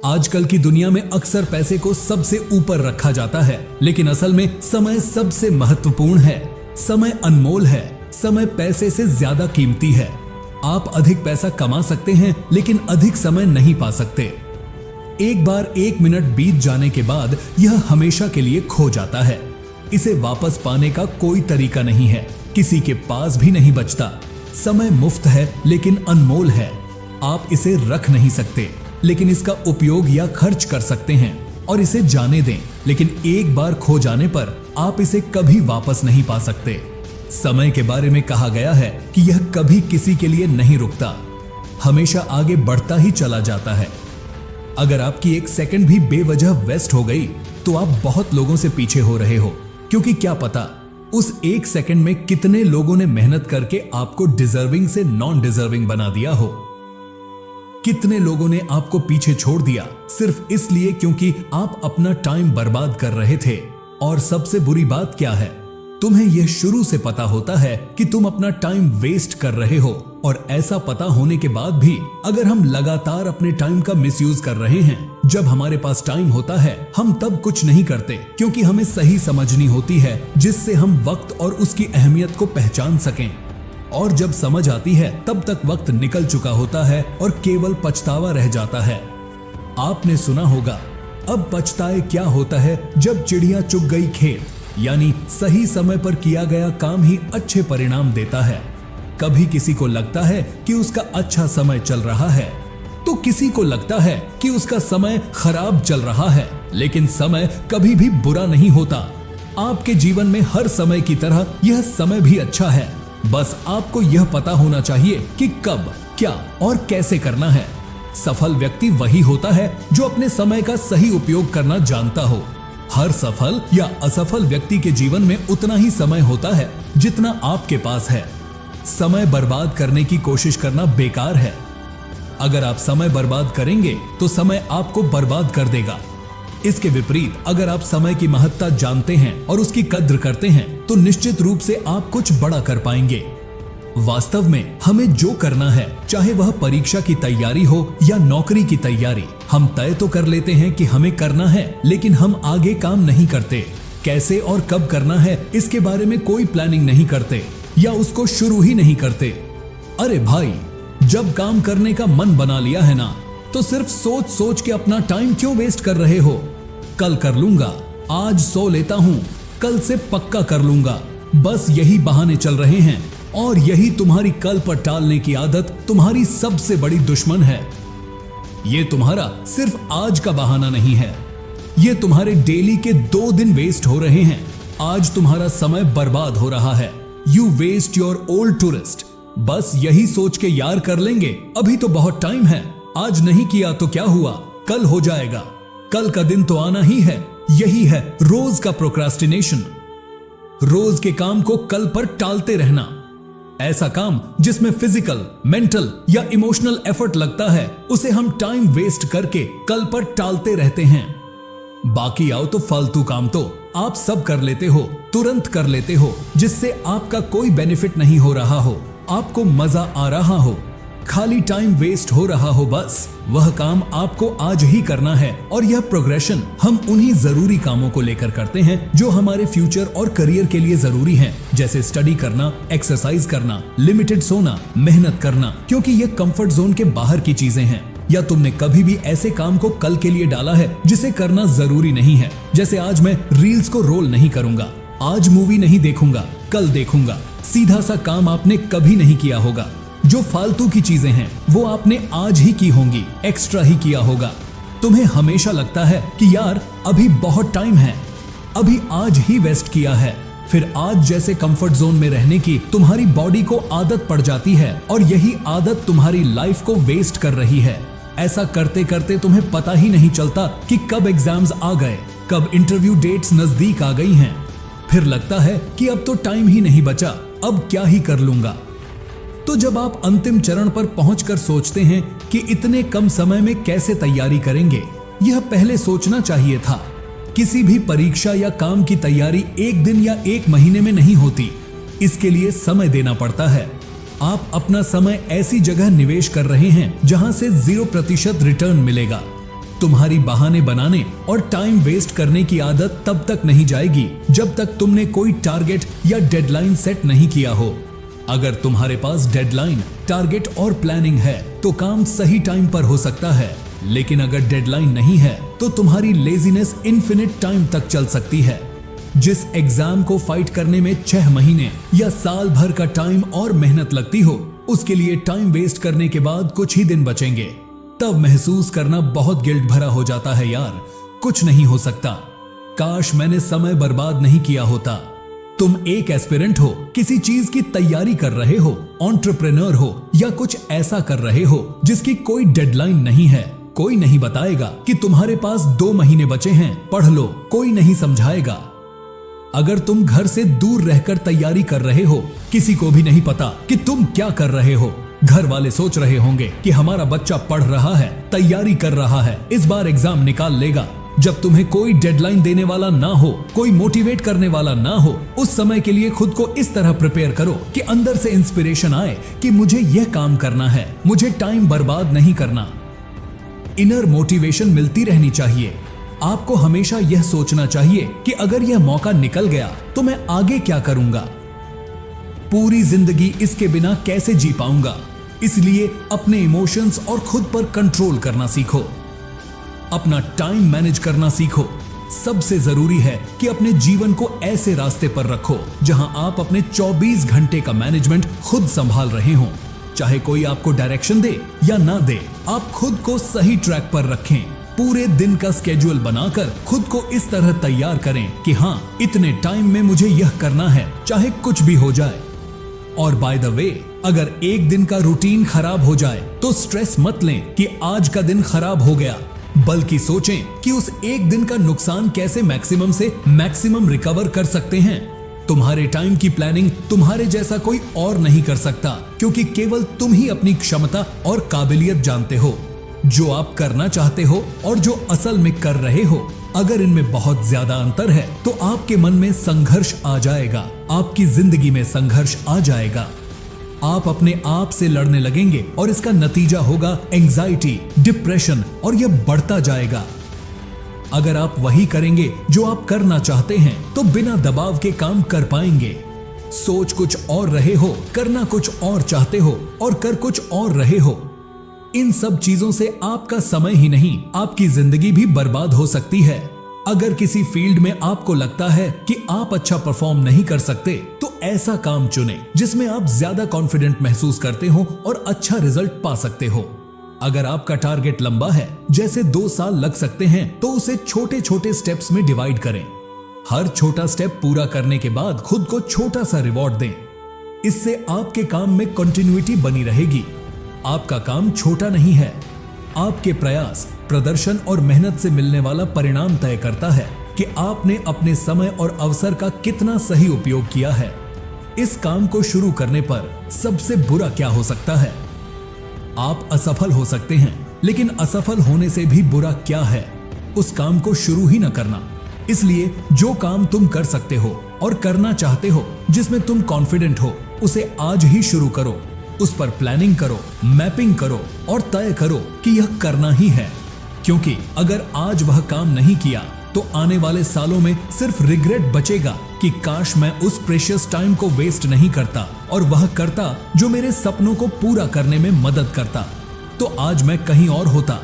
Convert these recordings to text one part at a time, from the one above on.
आजकल की दुनिया में अक्सर पैसे को सबसे ऊपर रखा जाता है, लेकिन असल में समय सबसे महत्वपूर्ण है। समय अनमोल है। समय पैसे से ज्यादा कीमती है। आप अधिक पैसा कमा सकते हैं, लेकिन अधिक समय नहीं पा सकते। एक बार 1 मिनट बीत जाने के बाद यह हमेशा के लिए खो जाता है। इसे वापस पाने का कोई तरीका नहीं है, किसी के पास भी नहीं बचता। समय मुफ्त है, लेकिन अनमोल है। आप इसे रख नहीं सकते, लेकिन इसका उपयोग या खर्च कर सकते हैं। और इसे जाने दें, लेकिन एक बार खो जाने पर आप इसे कभी वापस नहीं पा सकते। समय के बारे में कहा गया है कि यह कभी किसी के लिए नहीं रुकता, हमेशा आगे बढ़ता ही चला जाता है। अगर आपकी 1 सेकंड भी बेवजह वेस्ट हो गई तो आप बहुत लोगों से पीछे हो रहे हो, क्योंकि क्या पता उस 1 सेकंड में कितने लोगों ने मेहनत करके आपको डिजर्विंग से नॉन डिजर्विंग बना दिया हो। कितने लोगों ने आपको पीछे छोड़ दिया सिर्फ इसलिए क्योंकि आप अपना टाइम बर्बाद कर रहे थे। और सबसे बुरी बात क्या है, तुम्हें यह शुरू से पता होता है कि तुम अपना टाइम वेस्ट कर रहे हो। और ऐसा पता होने के बाद भी अगर हम लगातार अपने टाइम का मिसयूज कर रहे हैं, जब हमारे पास टाइम होता है हम तब कुछ नहीं करते, क्योंकि हमें सही समझनी होती है जिससे हम वक्त और उसकी अहमियत को पहचान सकें। और जब समझ आती है तब तक वक्त निकल चुका होता है और केवल पछतावा रह जाता है। आपने सुना होगा, अब पछताए क्या होता है जब चिड़िया चुग गई खेत, यानी सही समय पर किया गया काम ही अच्छे परिणाम देता है। कभी किसी को लगता है कि उसका अच्छा समय चल रहा है, तो किसी को लगता है कि उसका समय खराब चल रहा है। लेकिन समय कभी भी बुरा नहीं होता। आपके जीवन में हर समय की तरह यह समय भी अच्छा है। बस आपको यह पता होना चाहिए कि कब, क्या और कैसे करना है। सफल व्यक्ति वही होता है जो अपने समय का सही उपयोग करना जानता हो। हर सफल या असफल व्यक्ति के जीवन में उतना ही समय होता है जितना आपके पास है। समय बर्बाद करने की कोशिश करना बेकार है। अगर आप समय बर्बाद करेंगे तो समय आपको बर्बाद कर देगा। इसके विपरीत अगर आप समय की महत्ता जानते हैं और उसकी कद्र करते हैं तो निश्चित रूप से आप कुछ बड़ा कर पाएंगे। वास्तव में हमें जो करना है, चाहे वह परीक्षा की तैयारी हो या नौकरी की तैयारी, हम तय तो कर लेते हैं कि हमें करना है, लेकिन हम आगे काम नहीं करते। कैसे और कब करना है इसके बारे में कोई प्लानिंग नहीं करते या उसको शुरू ही नहीं करते। अरे भाई, जब काम करने का मन बना लिया है ना, तो सिर्फ सोच सोच के अपना टाइम क्यों वेस्ट कर रहे हो। कल कर लूंगा, आज सो लेता हूं, कल से पक्का कर लूंगा, बस यही बहाने चल रहे हैं। और यही तुम्हारी कल पर टालने की आदत तुम्हारी सबसे बड़ी दुश्मन है। ये तुम्हारा सिर्फ आज का बहाना नहीं है, ये तुम्हारे डेली के 2 दिन वेस्ट हो रहे हैं। आज तुम्हारा समय बर्बाद हो रहा है। You waste your old tourist. बस यही सोच के यार कर लेंगे, अभी तो बहुत टाइम है, आज नहीं किया तो क्या हुआ, कल हो जाएगा, कल का दिन तो आना ही है। यही है रोज का प्रोक्रास्टिनेशन। रोज के काम को कल पर टालते रहना। ऐसा काम जिसमें फिजिकल, मेंटल या इमोशनल एफर्ट लगता है, उसे हम टाइम वेस्ट करके कल पर टालते रहते हैं। बाकी आओ तो फालतू काम तो आप सब कर लेते हो, तुरंत कर लेते हो, जिससे आपका कोई बेनिफिट नहीं हो रहा हो, आपको मजा आ रहा हो, खाली टाइम वेस्ट हो रहा हो। बस वह काम आपको आज ही करना है। और यह प्रोग्रेशन हम उन्हीं जरूरी कामों को लेकर करते हैं जो हमारे फ्यूचर और करियर के लिए जरूरी हैं, जैसे स्टडी करना, एक्सरसाइज करना, लिमिटेड सोना, मेहनत करना, क्योंकि ये कंफर्ट जोन के बाहर की चीजें हैं। या तुमने कभी भी ऐसे काम को कल के लिए डाला है जिसे करना जरूरी नहीं है, जैसे आज मैं रील्स को रोल नहीं करूंगा, आज मूवी नहीं देखूंगा, कल देखूंगा। सीधा सा काम आपने कभी नहीं किया होगा। जो फालतू की चीजें हैं वो आपने आज ही की होंगी, एक्स्ट्रा ही किया होगा। तुम्हें हमेशा लगता है कि यार अभी बहुत टाइम है, अभी आज ही वेस्ट किया है। फिर आज जैसे कंफर्ट जोन में रहने की तुम्हारी बॉडी को आदत पड़ जाती है और यही आदत तुम्हारी लाइफ को वेस्ट कर रही है। ऐसा करते करते तुम्हें पता ही नहीं चलता कि कब एग्जाम्स आ गए, कब इंटरव्यू डेट्स नजदीक आ गई हैं। फिर लगता है कि अब तो टाइम ही नहीं बचा, अब क्या ही कर लूंगा। तो जब आप अंतिम चरण पर पहुंचकर सोचते हैं कि इतने कम समय में कैसे तैयारी करेंगे, यह पहले सोचना चाहिए था। किसी भी परीक्षा या काम की तैयारी 1 दिन या 1 महीने में नहीं होती, इसके लिए समय देना पड़ता है। आप अपना समय ऐसी जगह निवेश कर रहे हैं जहां से 0% रिटर्न मिलेगा। तुम्हारी बहाने बनाने और टाइम वेस्ट करने की आदत तब तक नहीं जाएगी जब तक तुमने कोई टारगेट या डेडलाइन सेट नहीं किया हो। अगर तुम्हारे पास डेडलाइन, टारगेट और प्लानिंग है तो काम सही टाइम पर हो सकता है, लेकिन अगर डेडलाइन नहीं है तो तुम्हारी लेजीनेस इन्फिनिट टाइम तक चल सकती है। जिस एग्जाम को फाइट करने में 6 महीने या साल भर का टाइम और मेहनत लगती हो, उसके लिए टाइम वेस्ट करने के बाद कुछ ही दिन बचेंगे, तब महसूस करना बहुत गिल्ट भरा हो जाता है यार, कुछ नहीं हो सकता, काश मैंने समय बर्बाद नहीं किया होता। तुम एक एस्पिरेंट हो, किसी चीज की तैयारी कर रहे हो, एंटरप्रेन्योर हो या कुछ ऐसा कर रहे हो जिसकी कोई डेडलाइन नहीं है। कोई नहीं बताएगा कि तुम्हारे पास 2 महीने बचे हैं, पढ़ लो, कोई नहीं समझाएगा। अगर तुम घर से दूर रहकर तैयारी कर रहे हो, किसी को भी नहीं पता कि तुम क्या कर रहे हो। घर वाले सोच रहे होंगे कि हमारा बच्चा पढ़ रहा है, तैयारी कर रहा है, इस बार एग्जाम निकाल लेगा। जब तुम्हें कोई डेडलाइन देने वाला ना हो, कोई मोटिवेट करने वाला ना हो, उस समय के लिए खुद को इस तरह प्रिपेयर करो कि अंदर से इंस्पिरेशन आए कि मुझे यह काम करना है, मुझे टाइम बर्बाद नहीं करना। इनर मोटिवेशन मिलती रहनी चाहिए। आपको हमेशा यह सोचना चाहिए कि अगर यह मौका निकल गया तो मैं आगे क्या करूंगा, पूरी जिंदगी इसके बिना कैसे जी पाऊंगा। इसलिए अपने इमोशंस और खुद पर कंट्रोल करना सीखो, अपना टाइम मैनेज करना सीखो। सबसे जरूरी है कि अपने जीवन को ऐसे रास्ते पर रखो जहां आप अपने 24 घंटे का मैनेजमेंट खुद संभाल रहे हो। चाहे कोई आपको डायरेक्शन दे या ना दे, आप खुद को सही ट्रैक पर रखें। पूरे दिन का स्केड्यूल बनाकर खुद को इस तरह तैयार करें कि हाँ, इतने टाइम में मुझे यह करना है, चाहे कुछ भी हो जाए। और बाय द वे, अगर एक दिन का रूटीन खराब हो जाए तो स्ट्रेस मत लें कि आज का दिन खराब हो गया, बल्कि सोचें कि उस एक दिन का नुकसान कैसे मैक्सिमम से मैक्सिमम रिकवर कर सकते हैं। तुम्हारे टाइम की प्लानिंग तुम्हारे जैसा कोई और नहीं कर सकता, क्योंकि केवल तुम ही अपनी क्षमता और काबिलियत जानते हो। जो आप करना चाहते हो और जो असल में कर रहे हो, अगर इनमें बहुत ज्यादा अंतर है तो आपके मन में संघर्ष आ जाएगा, आपकी जिंदगी में संघर्ष आ जाएगा। आप अपने आप से लड़ने लगेंगे और इसका नतीजा होगा एंजाइटी, डिप्रेशन, और यह बढ़ता जाएगा। अगर आप वही करेंगे जो आप करना चाहते हैं तो बिना दबाव के काम कर पाएंगे। सोच कुछ और रहे हो, करना कुछ और चाहते हो और कर कुछ और रहे हो। इन सब चीजों से आपका समय ही नहीं, आपकी जिंदगी भी बर्बाद हो सकती है। अगर किसी फील्ड में आपको लगता है कि आप अच्छा परफॉर्म नहीं कर सकते, तो ऐसा काम चुनें जिसमें आप ज्यादा कॉन्फिडेंट महसूस करते हो और अच्छा रिजल्ट पा सकते हो। अगर आपका टारगेट लंबा है, जैसे 2 साल लग सकते हैं, तो उसे छोटे छोटे स्टेप्स में डिवाइड करें। हर छोटा स्टेप पूरा करने के बाद खुद को छोटा सा रिवॉर्ड दें। इससे आपके काम में कंटिन्यूटी बनी रहेगी। आपका काम छोटा नहीं है, आपके प्रयास, प्रदर्शन और मेहनत से मिलने वाला परिणाम तय करता है कि आपने अपने समय और अवसर का कितना सही उपयोग किया है। इस काम को शुरू करने पर सबसे बुरा क्या हो सकता है? आप असफल हो सकते हैं, लेकिन असफल होने से भी बुरा क्या है? उस काम को शुरू ही न करना। इसलिए जो काम तुम कर सकते हो और करना चाहते हो, जिसमें तुम कॉन्फिडेंट हो, उसे आज ही शुरू करो। उस पर प्लानिंग करो, मैपिंग करो और तय करो कि यह करना ही है। क्योंकि अगर आज वह काम नहीं किया तो आने वाले सालों में सिर्फ रिग्रेट बचेगा कि काश मैं उस प्रेशियस टाइम को वेस्ट नहीं करता और वह करता जो मेरे सपनों को पूरा करने में मदद करता, तो आज मैं कहीं और होता।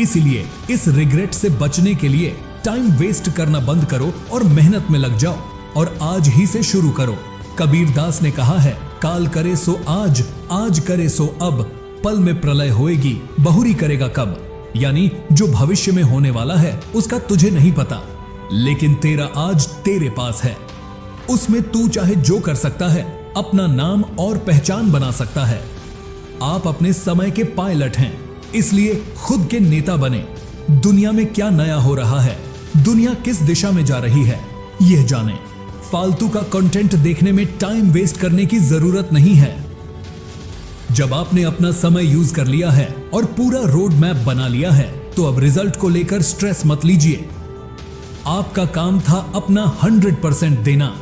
इसलिए इस रिग्रेट से बचने के लिए टाइम वेस्ट करना बंद करो और मेहनत में लग जाओ और आज ही से शुरू करो। कबीर दास ने कहा है, काल करे सो आज, आज करे सो अब, पल में प्रलय होएगी, बहुरी करेगा कब। यानी जो भविष्य में होने वाला है उसका तुझे नहीं पता, लेकिन तेरा आज तेरे पास है। उसमें तू चाहे जो कर सकता है, अपना नाम और पहचान बना सकता है। आप अपने समय के पायलट हैं, इसलिए खुद के नेता बने। दुनिया में क्या नया हो रहा है, दुनिया किस दिशा में जा रही है, यह जाने। फालतू का कंटेंट देखने में टाइम वेस्ट करने की जरूरत नहीं है। जब आपने अपना समय यूज कर लिया है और पूरा रोड मैप बना लिया है, तो अब रिजल्ट को लेकर स्ट्रेस मत लीजिए। आपका काम था अपना 100% देना।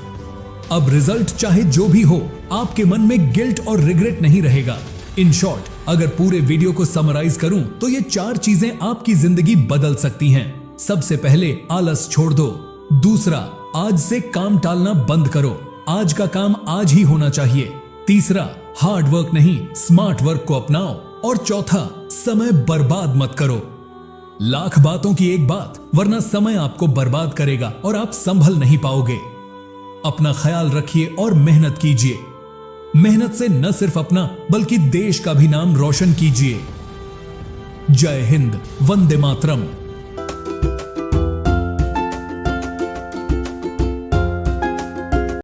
अब रिजल्ट चाहे जो भी हो, आपके मन में गिल्ट और रिग्रेट नहीं रहेगा। इन शॉर्ट, अगर पूरे वीडियो को समराइज करूं तो ये 4 चीजें आपकी जिंदगी बदल सकती हैं। सबसे पहले आलस छोड़ दो। दूसरा, आज से काम टालना बंद करो, आज का काम आज ही होना चाहिए। तीसरा, हार्ड वर्क नहीं स्मार्ट वर्क को अपनाओ। और चौथा, समय बर्बाद मत करो। लाख बातों की एक बात, वरना समय आपको बर्बाद करेगा और आप संभल नहीं पाओगे। अपना ख्याल रखिए और मेहनत कीजिए। मेहनत से न सिर्फ अपना बल्कि देश का भी नाम रोशन कीजिए। जय हिंद, वंदे मातरम।